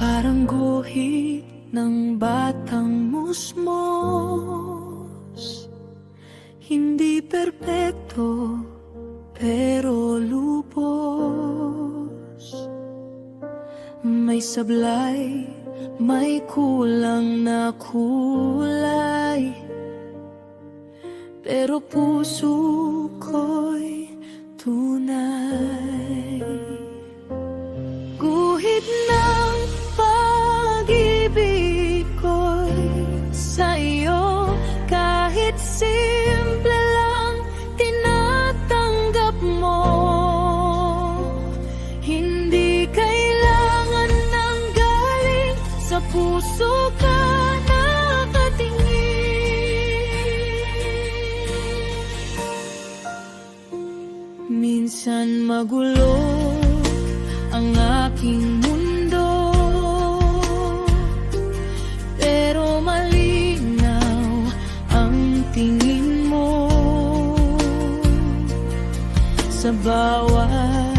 Parang guhit ng batang musmos, hindi perpekto pero lubos. May sablay, may kulang na kulay, pero puso ko'y tunay. Guhit ng pag-ibig ko'y sa'yo, kahit simple lang tinatanggap mo. Hindi kailangan ng galing sa puso ka nakatingin. Minsan magulo ang aking mundo, pero malinaw ang tingin mo. Sa bawat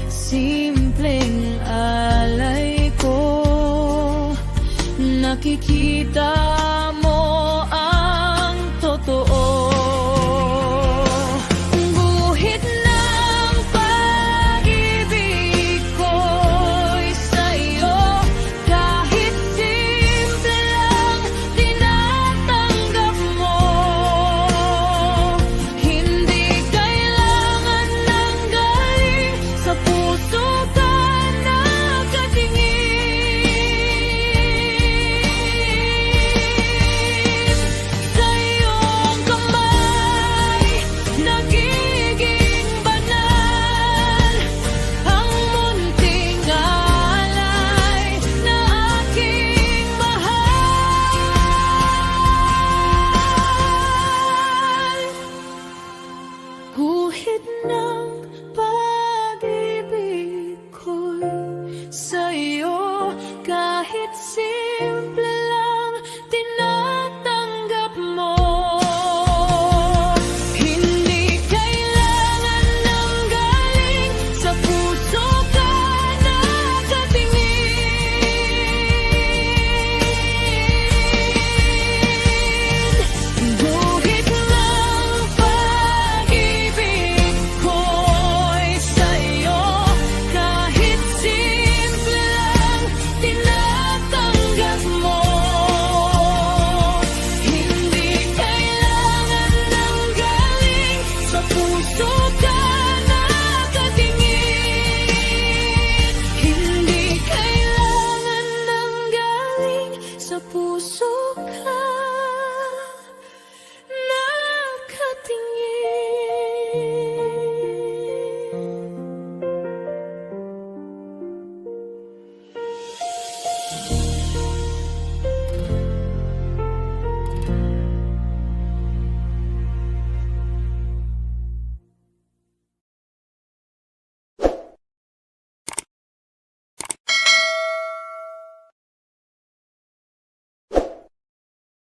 simpleng alay ko, nakikita